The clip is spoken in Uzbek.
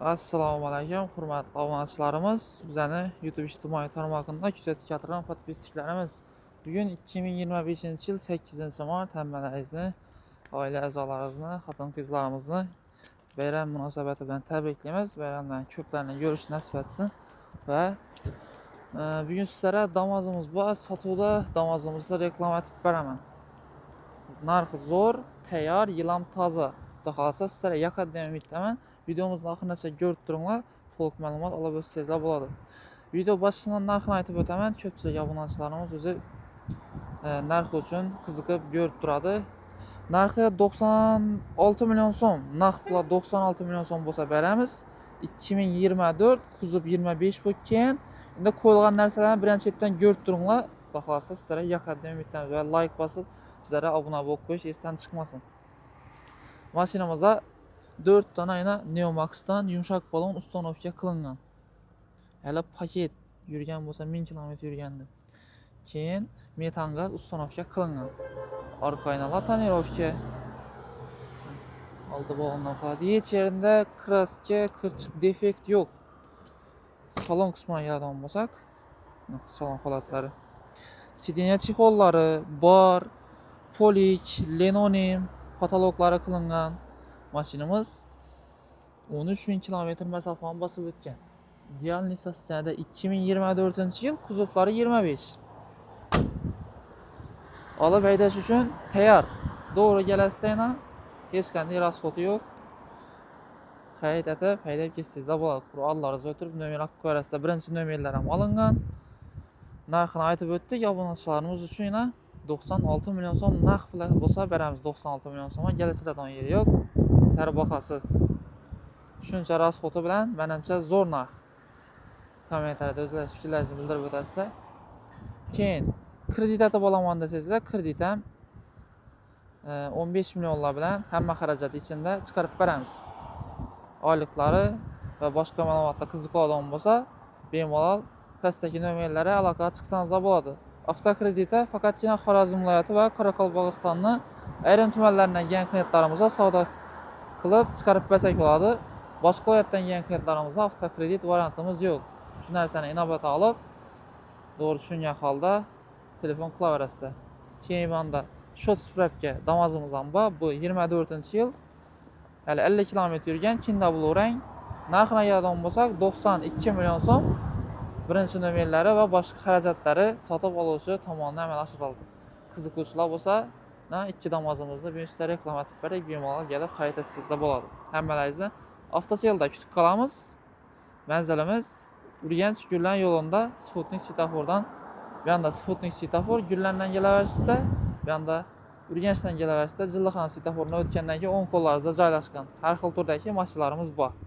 Assalomu alaykum, hurmatli obunachilarimiz. Bizani YouTube ijtimoiy tarmog'ida kuzatib turgan podpischilarimiz. Bugun 2025-yil 8-mart hammalaringizni, oila a'zolaringizni, xotin-qizlarimizni bayram munosabati bilan tabriklaymiz. Bayramdan ko'plarni ko'rish nasib etsin va bugun sizlarga damozimiz bor. Sotuvda damozimizni reklama etib beraman. Narxi zo'r, tayyor, yilam toza. Xudo xolasa sizlarga yoqadigan umiddaman. Videomizni oxirigacha ko'rib turinglar, to'liq ma'lumot olib o'tsangizlar bo'ladi. Video boshidan narxini aytib o'taman. Ko'pchilik obunachilarimiz o'zi narxi uchun qiziqib ko'rib turadi. Narxi 96 million so'm. Naqd pul 96 million so'm bo'lsa beramiz. 2024 kuzov 25 bo'lgan. Endi qo'yilgan narsalarni birinchi chetdan ko'rib turinglar. Xudo xolasa sizlarga yoqadigan umiddamiz va like bosib bizlarga obuna bo'lib qo'yish esdan chiqmasin. Mashinamizda 4 dona Neomax'dan yumshoq balon ustanovka qilingan. Hali paket yurgan bo'lsa 1000 km yurgandi. Keyin metan gaz ustanovka qilingan. Orqa oynalar tonirovka. Oldi balondan qoladi. Hech yerda kraska, qirchiq defekt yo'q. Salon qismiga keladigan bo'lsak, salon holatlari. Sidenya chexollari bor, polik, linonim patologlari qilingan. Mashinamiz 13000 km masofani bosib o'tgan. Dialni stansiyada 2024-yil, kuzovlari 25. Olib haydash uchun tayyor. To'g'ri kelasizlar, hech qanday rasxoti yo'q. Xarid etib haydab ketsangizlar bo'ladi. Qur'onlaringizni o'tirib nomerlar ko'rasizlar. Birinchi nomerlar ham olingan. Narxini aytib o'tdik. Obunachilarimiz uchun 96 million so'm naqd pul bo'lsa beramiz. 96 million so'mga kelishadigan yeri yo'q. Tarbaqasi. Shuncha rasxoti bilan menimcha zo'r narx. Kommentariyada o'zlaringiz fikrlaringizni bildirib o'tasizlar. Keyin kredit atib olaman desangizlar, kredit ham 15 millionlar bilan hamma xarajat ichida chiqarib beramiz. Oyliklari va boshqa ma'lumotlar qiziqadigan bo'lsa, bemalol pastdagi nomerlarga aloqaga chiqsangiz bo'ladi. Avtokreditda faqatgina Xorazm viloyati va Qoraqalpog'istonning ayrim tumanlaridan kelgan klientlarimizga savdo qilib chiqarib bersak bo'ladi. Boshqa viloyatdan kelgan klientlarimizga avtokredit variantimiz yo'q. Shu narsani inobatga olib, to'g'ri tushungan holda telefon qilaverasizlar. Keyin bunda shot spravka damozimiz ham bor. Bu 24-yil hali 50 km yurgan Kinda Blu-rang. Narxini aytadigan bo'lsak 92 million so'm. Birinchi nomerlari va boshqa xarajatlari sotib oluvchi tomonidan amalga oshirildi. Qiziquvchilar bo'lsa, ikki damozimizni buyursa reklama etib berak, bemalol kelib xarid etsangizlar bo'ladi. Hammalaringizni avtoselda kutib qolamiz. Manzilimiz Urganch Gullan yo'lida Sputnik svetofordan, bu yoqda Sputnik svetofor Gullandan kelaverishda, bu yoqda Urganchdan kelaverishda Jillixon svetoforini o'tgandan keyin o'ng qo'llaringizda joylashgan. Har xil turdagi mashinalarimiz bor.